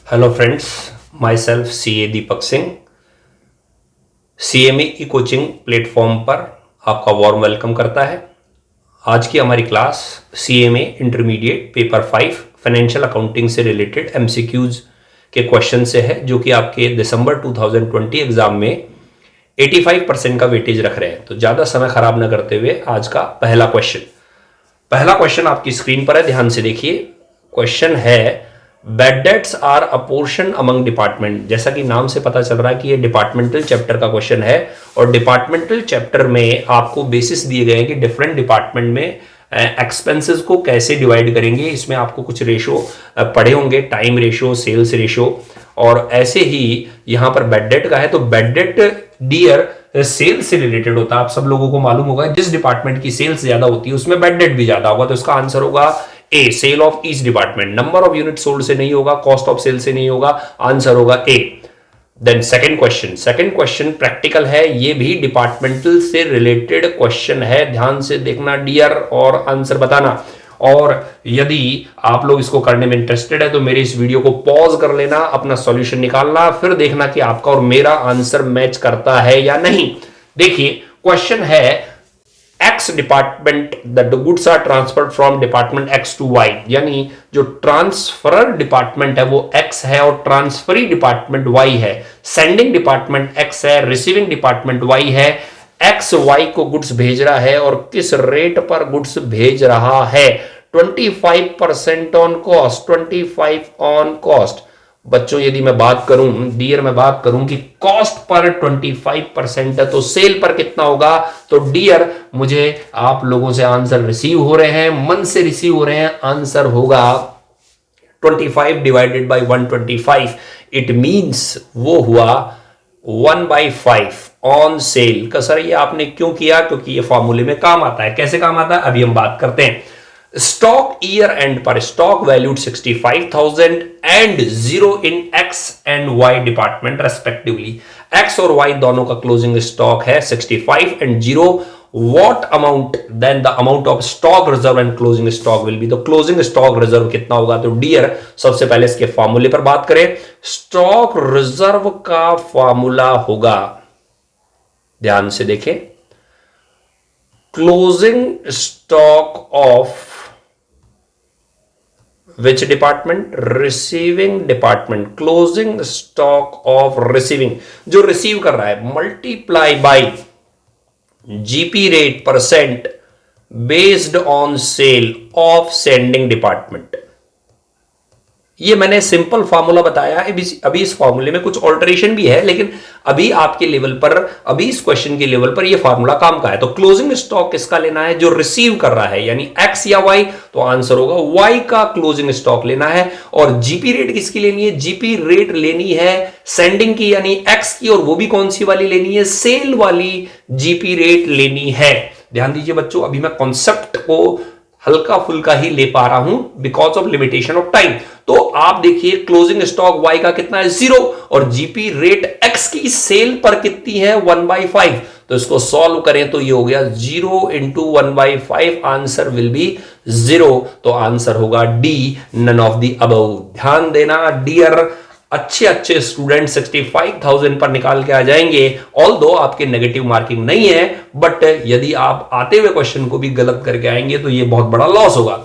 Hello friends, my self CA Deepak Singh. CME की coaching platform पर आपका वार्म वेलकम करता है। आज की हमारी class CMA intermediate paper 5 financial accounting से रिलेटेड एमसीक्यूज के क्वेश्चन से है, जो कि आपके दिसंबर 2020 एग्जाम में 85% का वेटेज रख रहे हैं। तो ज़्यादा समय खराब न करते हुए आज का पहला क्वेश्चन आपकी स्क्रीन पर है, ध्यान से देखिए। क्वेश्चन है, bad debts are apportion among department. जैसा कि नाम से पता चल रहा है कि ये डिपार्टमेंटल चैप्टर का क्वेश्चन है, और डिपार्टमेंटल चैप्टर में आपको बेसिस दिए गए हैं कि डिफरेंट डिपार्टमेंट में एक्सपेंसेस को कैसे डिवाइड करेंगे। इसमें आपको कुछ रेशो पढ़े होंगे, टाइम रेशो, सेल्स रेशो, और ऐसे ही यहां पर बैड डेट का है। तो बैड डेट डियर सेल्स से रिलेटेड होता है। आप सब लोगों को मालूम होगा, जिस डिपार्टमेंट की सेल्स ज्यादा होती है उसमें बैड डेट भी ज्यादा होगा। तो इसका आंसर होगा A, sale of each department. Number of unit sold से नहीं होगा, कॉस्ट ऑफ सेल से नहीं होगा, आंसर होगा ए। देन सेकंड क्वेश्चन प्रैक्टिकल है, ये भी डिपार्टमेंटल से रिलेटेड क्वेश्चन है। ध्यान से देखना डियर और आंसर बताना। और यदि आप लोग इसको करने में इंटरेस्टेड है तो मेरे इस वीडियो को पॉज कर लेना, अपना सॉल्यूशन निकालना, फिर देखना कि आपका और मेरा आंसर मैच करता है या नहीं। देखिए क्वेश्चन है, X department the goods are transferred from department X to Y। यानी जो ट्रांसफरर डिपार्टमेंट है वो X है और ट्रांसफरी डिपार्टमेंट Y है। सेंडिंग डिपार्टमेंट X है, रिसीविंग डिपार्टमेंट Y है। X Y को गुड्स भेज रहा है और किस रेट पर गुड्स भेज रहा है? 25% ऑन कॉस्ट, 25 ऑन कॉस्ट। बच्चों यदि मैं बात करूं, डियर मैं बात करूं कि कॉस्ट पर 25% है तो सेल पर कितना होगा? तो डियर मुझे आप लोगों से आंसर रिसीव हो रहे हैं, मन से रिसीव हो रहे हैं। आंसर होगा 25 डिवाइडेड बाय 125। इट मींस वो हुआ 1/5 ऑन सेल का। सर ये आपने क्यों किया? क्योंकि ये फॉर्मूले में काम आता है। कैसे काम आता है अभी हम बात करते हैं। स्टॉक ईयर एंड पर stock valued 65,000 and 0 in X and Y department respectively. X और Y दोनों का क्लोजिंग स्टॉक है 65 and 0। What amount then the amount of stock reserve and closing stock will be. तो क्लोजिंग स्टॉक रिजर्व कितना होगा? तो dear सबसे पहले इसके फॉर्मूले पर बात करें। स्टॉक रिजर्व का फॉर्मूला होगा, ध्यान से देखें, closing stock of which department? Receiving department। closing stock of receiving, जो रिसीव कर रहा है, multiply by GP rate percent based on cell of sending department. ये मैंने सिंपल फॉर्मूला बताया है। अभी इस फॉर्मूले में कुछ ऑल्टरेशन भी है, लेकिन अभी आपके लेवल पर, अभी इस क्वेश्चन के लेवल पर ये फॉर्मूला काम का है। तो क्लोजिंग स्टॉक किसका लेना है? जो रिसीव कर रहा है, यानी X या Y। तो आंसर होगा Y का क्लोजिंग स्टॉक लेना है। और जीपी रेट किसकी लेनी है? जीपी रेट लेनी है सेंडिंग की, यानी X की, और वो भी कौन सी वाली लेनी है? सेल वाली जीपी रेट लेनी है। ध्यान दीजिए बच्चों, अभी मैं कॉन्सेप्ट को हल्का फुल्का ही ले पा रहा हूं because of limitation of time. तो आप देखिए क्लोजिंग स्टॉक Y का कितना है? 0, और जीपी रेट X की सेल पर कितनी है? 1/5। तो इसको सॉल्व करें तो ये हो गया 0 इंटू 1/5। Answer will B 0। तो आंसर होगा D, none of the above. ध्यान देना डियर, अच्छे स्टूडेंट 65,000 पर निकाल के आ जाएंगे। ऑल्दो आपके नेगेटिव मार्किंग नहीं है, बट यदि आप आते हुए क्वेश्चन को भी गलत करके आएंगे तो ये बहुत बड़ा लॉस होगा।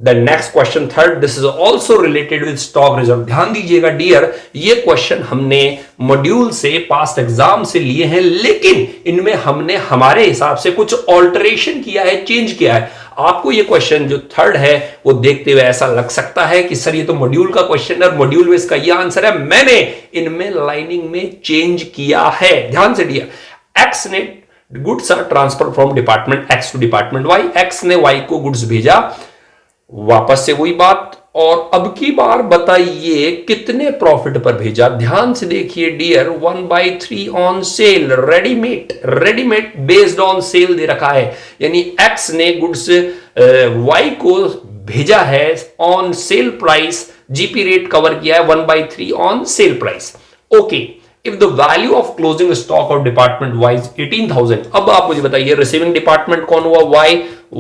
The next question third, this is also related with stock reserve. ध्यान दीजिएगा डियर, ये क्वेश्चन हमने मॉड्यूल से, पास्ट एग्जाम से लिए हैं, लेकिन इनमें हमने हमारे हिसाब से कुछ ऑल्टरेशन किया है, चेंज किया है। आपको ये क्वेश्चन जो थर्ड है वो देखते हुए ऐसा लग सकता है कि सर ये तो मॉड्यूल का क्वेश्चन है, मॉड्यूल में इसका ये आंसर है। मैंने इनमें लाइनिंग में चेंज किया है। ध्यान से दिया, X ने goods are transfer from department X to department Y। X ने Y को गुड्स भेजा, वापस से वही बात। और अब की बार बताइए कितने प्रॉफिट पर भेजा? ध्यान से देखिए dear, 1/3 on sale, readymade based on sale दे रखा है, यानी X ने गुड्स Y को भेजा है on sale price, GP rate cover किया है 1/3 on sale price. Okay, if the value of closing stock of department Y is 18,000। अब आप मुझे बताइए रिसीविंग डिपार्टमेंट कौन हुआ?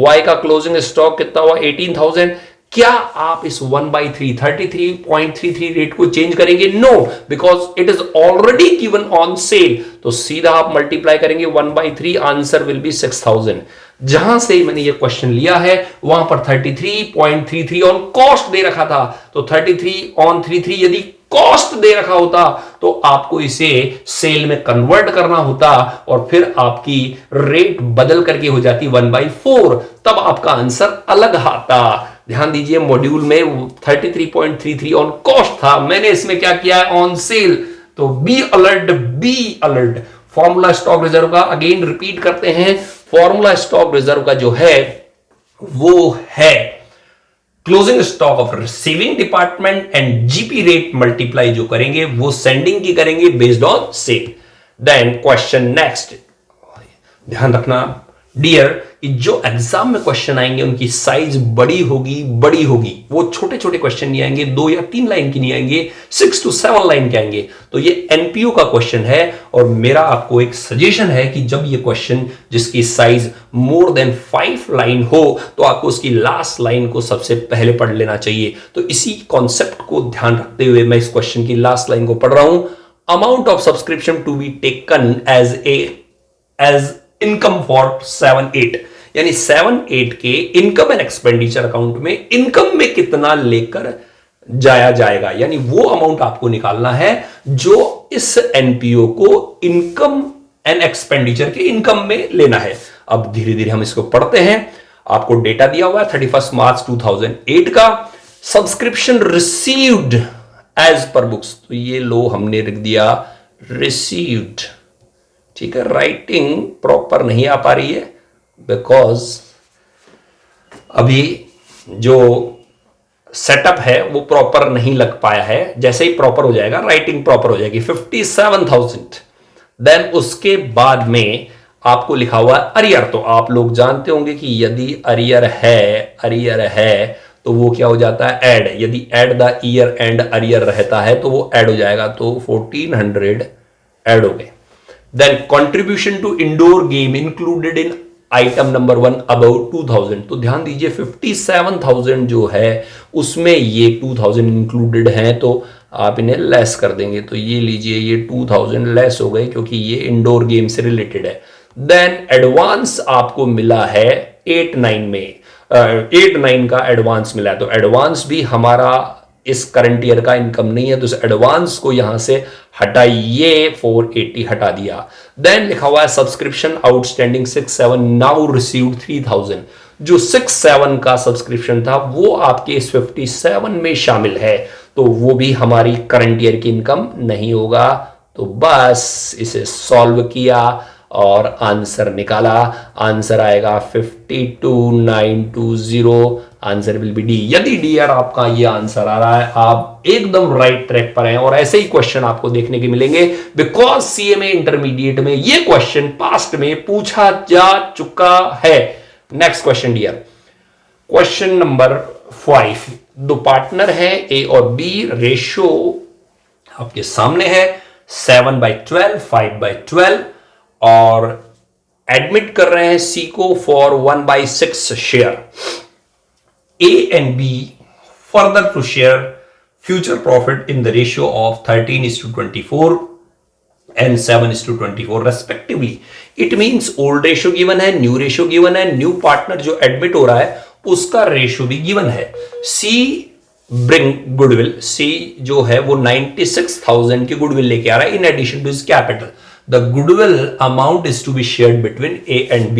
Y का क्लोजिंग स्टॉक कितना हुआ? 18,000। क्या आप इस 1/3 33.33 रेट को चेंज करेंगे? No, because it is already given on sale. तो सीधा आप मल्टीप्लाई करेंगे 1/3, आंसर विल बी 6000। जहां से मैंने ये क्वेश्चन लिया है वहां पर 33.33 ऑन कॉस्ट दे रखा था, तो 33/33 यदि कॉस्ट दे रखा होता तो आपको इसे सेल में कन्वर्ट करना होता और फिर आपकी रेट बदल करके हो जाती 1/4, तब आपका आंसर अलग आता। ध्यान दीजिए, मॉड्यूल में 33.33 ऑन कॉस्ट था, मैंने इसमें क्या किया है, ऑन सेल। तो be alert, be alert. Formula stock reserve का अगेन रिपीट करते हैं। फॉर्मूला स्टॉक रिजर्व का जो है वो है closing stock of receiving department and GP rate multiply जो करेंगे वो सेंडिंग की करेंगे based on sale. Then question next, ध्यान रखना डियर कि जो एग्जाम में क्वेश्चन आएंगे उनकी साइज बड़ी होगी, वो छोटे छोटे क्वेश्चन नहीं आएंगे, 2 या 3 लाइन की नहीं आएंगे, 6 to 7 लाइन के आएंगे। तो ये एनपीओ का क्वेश्चन है और मेरा आपको एक सजेशन है कि जब ये क्वेश्चन जिसकी साइज मोर देन 5 लाइन हो तो आपको उसकी लास्ट लाइन को सबसे पहले पढ़ लेना चाहिए। तो इसी कॉन्सेप्ट को ध्यान रखते हुए मैं इस क्वेश्चन की लास्ट लाइन को पढ़ रहा हूं। Amount of subscription to be taken as income for 7-8, यानी 7-8 के इनकम एंड एक्सपेंडिचर अकाउंट में इनकम में कितना लेकर जाया जाएगा, यानी वो अमाउंट आपको निकालना है जो इस एनपीओ को इनकम एंड एक्सपेंडिचर के इनकम में लेना है। अब धीरे धीरे हम इसको पढ़ते हैं। आपको डेटा दिया हुआ है 31 मार्च 2008 का। Subscription received as per books, तो ये लो हमने लिख दिया रिसीव्ड, ठीक है। राइटिंग प्रॉपर नहीं आ पा रही है बिकॉज अभी जो सेटअप है वो प्रॉपर नहीं लग पाया है। जैसे ही प्रॉपर हो जाएगा राइटिंग प्रॉपर हो जाएगी। 57,000। देन उसके बाद में आपको लिखा हुआ है अरियर। तो आप लोग जानते होंगे कि यदि अरियर है तो वो क्या हो जाता है, ऐड। यदि add the year and arrear रहता है तो वो ऐड हो जाएगा, तो 1400 ऐड हो गए। Then contribution to indoor game included in item number 1 about 2000। तो ध्यान दीजिए 57,000 जो है उसमें ये 2000 इंक्लूडेड हैं, तो आप इन्हें लेस कर देंगे। तो ये लीजिए, ये 2000 लेस हो गए क्योंकि ये इंडोर गेम से रिलेटेड है। देन एडवांस आपको मिला है 8-9 में, 8-9 का एडवांस मिला है। तो एडवांस भी हमारा इस करंट ईयर का इनकम नहीं है, तो इस एडवांस को यहां से हटाइए, 480 हटा दिया। देन लिखा हुआ है सब्सक्रिप्शन आउटस्टैंडिंग 6-7 नाउ रिसीव्ड 3000। जो 6-7 का सब्सक्रिप्शन था वो आपके इस 57 में शामिल है, तो वो भी हमारी करंट ईयर की इनकम नहीं होगा। तो बस इसे सॉल्व किया और आंसर निकाला। आंसर आएगा 52,920। Answer will B D. यदि डी यार आपका ये आंसर आ रहा है, आप एकदम राइट ट्रैक पर हैं और ऐसे ही क्वेश्चन आपको देखने के मिलेंगे बिकॉज सीएमए इंटरमीडिएट में ये क्वेश्चन पास्ट में पूछा जा चुका है। Next question dear, question number 5। दो पार्टनर है ए और बी, रेशियो आपके सामने है 7/12, 5/12 और एडमिट कर रहे हैं सी को for 1/6 share. A and B further to share future profit in the ratio of 13:24 and 7:24 respectively. It means old ratio given है, new ratio given है, new partner जो admit हो रहा है उसका ratio भी given है। C bring goodwill, C जो है वो 96,000 की goodwill लेके आ रहा है in addition to his capital. The goodwill amount is to be shared between A and B.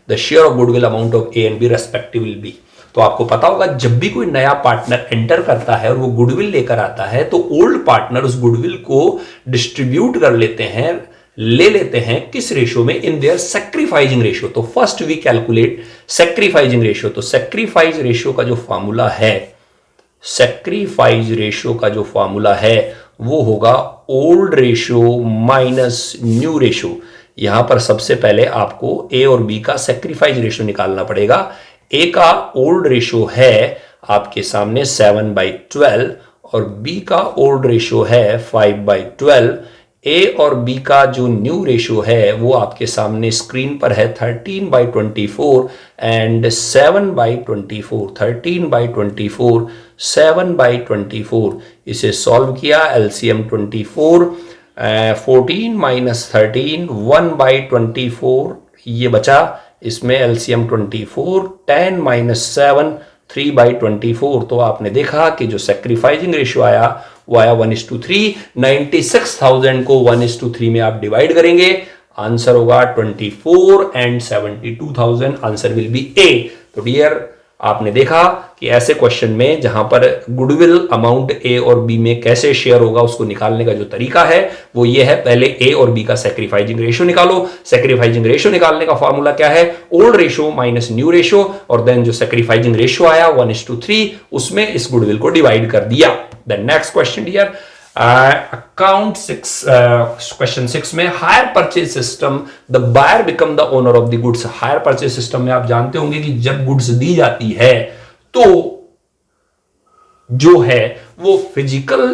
The share of goodwill amount of A and B respectively will be. तो आपको पता होगा जब भी कोई नया पार्टनर एंटर करता है और वो गुडविल लेकर आता है तो ओल्ड पार्टनर उस गुडविल को डिस्ट्रीब्यूट कर लेते हैं, ले लेते हैं किस रेशियो में, इन देयर सैक्रिफाइसिंग रेशियो। तो first we calculate sacrificing ratio. तो सैक्रिफाइस रेशियो का जो फॉर्मूला है, सैक्रिफाइस रेशियो का जो फॉर्मूला है वो होगा old ratio minus new ratio. यहां पर सबसे पहले आपको ए और बी का सैक्रिफाइस रेशियो निकालना पड़ेगा। ए का ओल्ड रेशियो है आपके सामने 7/12 और बी का ओल्ड रेशियो है 5/12। ए और बी का जो न्यू रेशियो है वो आपके सामने स्क्रीन पर है 13/24 एंड 7/24, 13/24, 7/24। इसे सॉल्व किया, एलसीएम 24, 14 माइनस 13, 1/24 ये बचा, इसमें एलसीएम 24, 10 माइनस 7, 3/24। तो आपने देखा कि जो सैक्रिफाइसिंग रेशियो आया वो आया 1:3। 96,000 को 1:3 में आप डिवाइड करेंगे, आंसर होगा 24 एंड 72,000, आंसर विल बी ए। तो डियर, आपने देखा कि ऐसे क्वेश्चन में जहां पर गुडविल अमाउंट ए और बी में कैसे शेयर होगा उसको निकालने का जो तरीका है वो ये है, पहले ए और बी का सैक्रिफाइसिंग रेशियो निकालो। सैक्रिफाइसिंग रेशियो निकालने का फॉर्मूला क्या है, old ratio minus new ratio, और देन जो सैक्रिफाइसिंग रेशियो आया 1:3 उसमें इस गुडविल को डिवाइड कर दिया। Then next question dear, account 6, question 6 में hire purchase system the buyer become the owner of the goods. Hire purchase system में आप जानते होंगे कि जब गुड्स दी जाती है तो जो है वो फिजिकल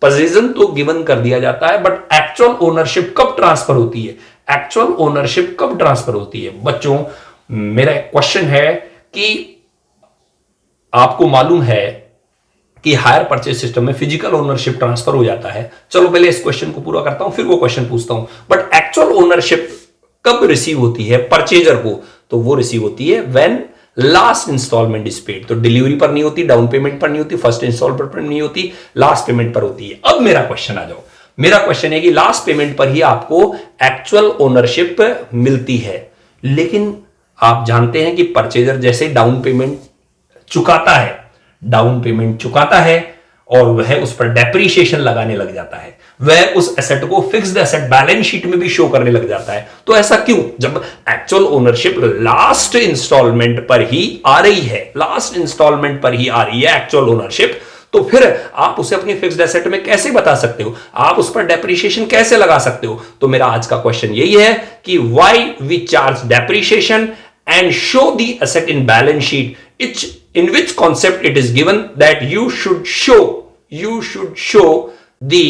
पोजीशन तो गिवन कर दिया जाता है, बट एक्चुअल ओनरशिप कब ट्रांसफर होती है, एक्चुअल ओनरशिप कब ट्रांसफर होती है। बच्चों, मेरा क्वेश्चन है कि आपको मालूम है कि हायर परचेज सिस्टम में फिजिकल ओनरशिप ट्रांसफर हो जाता है। चलो पहले इस क्वेश्चन को पूरा करता हूं, फिर वो क्वेश्चन पूछता हूं। बट एक्चुअल ओनरशिप कब रिसीव होती है परचेजर को, तो वो रिसीव होती है when last installment is paid. तो डिलीवरी पर नहीं होती, डाउन पेमेंट पर नहीं होती, फर्स्ट इंस्टॉलमेंट पर नहीं होती, लास्ट पेमेंट पर होती है। अब मेरा क्वेश्चन आ जाओ, मेरा क्वेश्चन है कि लास्ट पेमेंट पर ही आपको एक्चुअल ओनरशिप मिलती है, लेकिन आप जानते हैं कि परचेजर जैसे डाउन पेमेंट चुकाता है, डाउन पेमेंट चुकाता है और वह उस पर डेप्रीशिएशन लगाने लग जाता है, वह उस एसेट को फिक्स्ड एसेट बैलेंस शीट में भी शो करने लग जाता है। तो ऐसा क्यों, जब एक्चुअल ओनरशिप लास्ट इंस्टॉलमेंट पर ही आ रही है, लास्ट इंस्टॉलमेंट पर ही आ रही है एक्चुअल ओनरशिप, तो फिर आप उसे अपनी फिक्स्ड एसेट में कैसे बता सकते हो, आप उस पर डेप्रीशिएशन कैसे लगा सकते हो। तो मेरा आज का क्वेश्चन यही है कि why we charge depreciation and show the asset in balance sheet, in which concept it is given that you should show the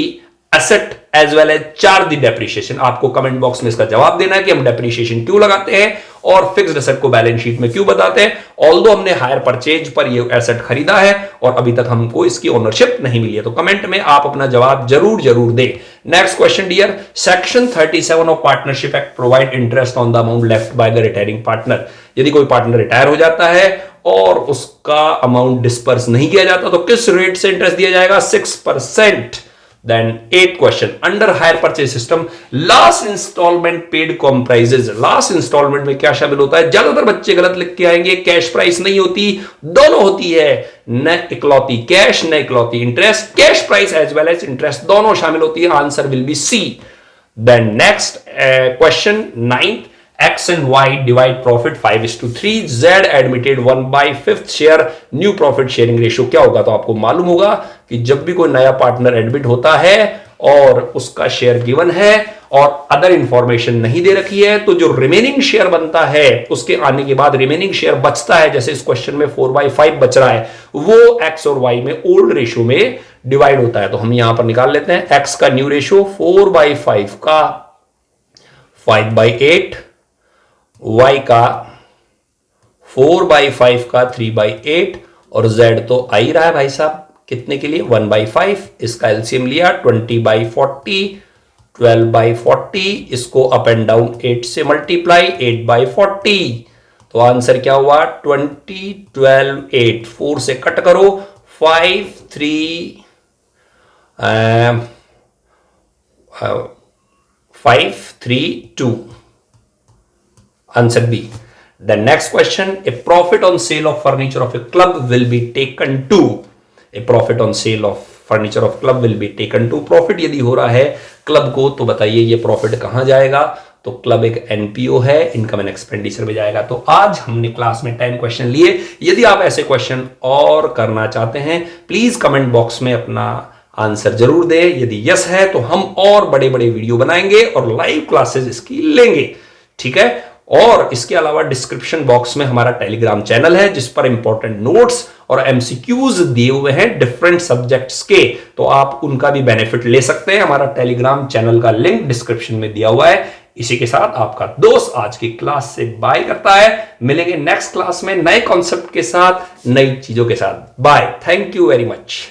asset as well as charge the depreciation। आपको कमेंट बॉक्स में इसका जवाब देना है कि हम depreciation क्यों लगाते हैं और फिक्स्ड एसेट को बैलेंस शीट में क्यों बताते हैं। ऑल्दो हमने हायर परचेज पर ये एसेट खरीदा है और अभी तक हमको इसकी ओनरशिप नहीं मिली है, तो कमेंट में आप अपना जवाब जरूर दें। Next question dear, section 37 of partnership act provide interest on the amount left by the retiring partner. यदि कोई पार्टनर रिटायर हो जाता है और उसका अमाउंट डिस्पर्स नहीं किया जाता तो किस रेट से इंटरेस्ट दिया जाएगा, 6%। Then 8th question, under hire purchase system last installment paid comprises, last installment में क्या शामिल होता है। ज्यादातर बच्चे गलत लिख के आएंगे, कैश प्राइस नहीं होती, दोनों होती है, न इकलौती कैश न इकलौती interest, cash price as well as interest दोनों शामिल होती है, answer will be C. Then next question 9th, X and Y divide profit 5:3, Z admitted 1/5 share, new profit sharing ratio क्या होगा। तो आपको मालूम होगा कि जब भी कोई नया पार्टनर एडमिट होता है और उसका शेयर गिवन है और अदर इंफॉर्मेशन नहीं दे रखी है, तो जो रिमेनिंग शेयर बनता है उसके आने के बाद रिमेनिंग शेयर बचता है, जैसे इस क्वेश्चन में 4/5 बच रहा है, वो X और Y में ओल्ड रेशियो में डिवाइड होता है। तो हम यहां पर निकाल लेते हैं, X का न्यू रेशियो 4/5 का 5/8, Y का 4/5 का 3/8 और Z तो आ ही रहा है भाई साहब, कितने के लिए 1/5। इसका एलसीएम लिया 20/40, 12/40, इसको अप एंड डाउन 8 से मल्टीप्लाई, 8/40। तो आंसर क्या हुआ 20, 12, 8, 4 से कट करो, 5, 3, 5, 3, 2, answer B. The next question, a profit on sale of furniture of a club will be taken to, a profit on sale of furniture of club will be taken to, profit यदि हो रहा है club को तो बताइए ये profit कहां जाएगा। तो क्लब एक एनपीओ है, इनकम एंड एक्सपेंडिचर में जाएगा। तो आज हमने क्लास में 10 क्वेश्चन लिए। यदि आप ऐसे क्वेश्चन और करना चाहते हैं प्लीज कमेंट बॉक्स में अपना आंसर जरूर दें। यदि यस है तो हम और बड़े बड़े वीडियो बनाएंगे और लाइव क्लासेस इसकी लेंगे, ठीक है। और इसके अलावा डिस्क्रिप्शन बॉक्स में हमारा टेलीग्राम चैनल है जिस पर इंपॉर्टेंट नोट्स और एमसीक्यूज दिए हुए हैं डिफरेंट सब्जेक्ट्स के, तो आप उनका भी बेनिफिट ले सकते हैं। हमारा टेलीग्राम चैनल का लिंक डिस्क्रिप्शन में दिया हुआ है। इसी के साथ आपका दोस्त आज की क्लास से बाय करता है। मिलेंगे नेक्स्ट क्लास में नए कॉन्सेप्ट के साथ, नई चीजों के साथ। Bye, thank you very much.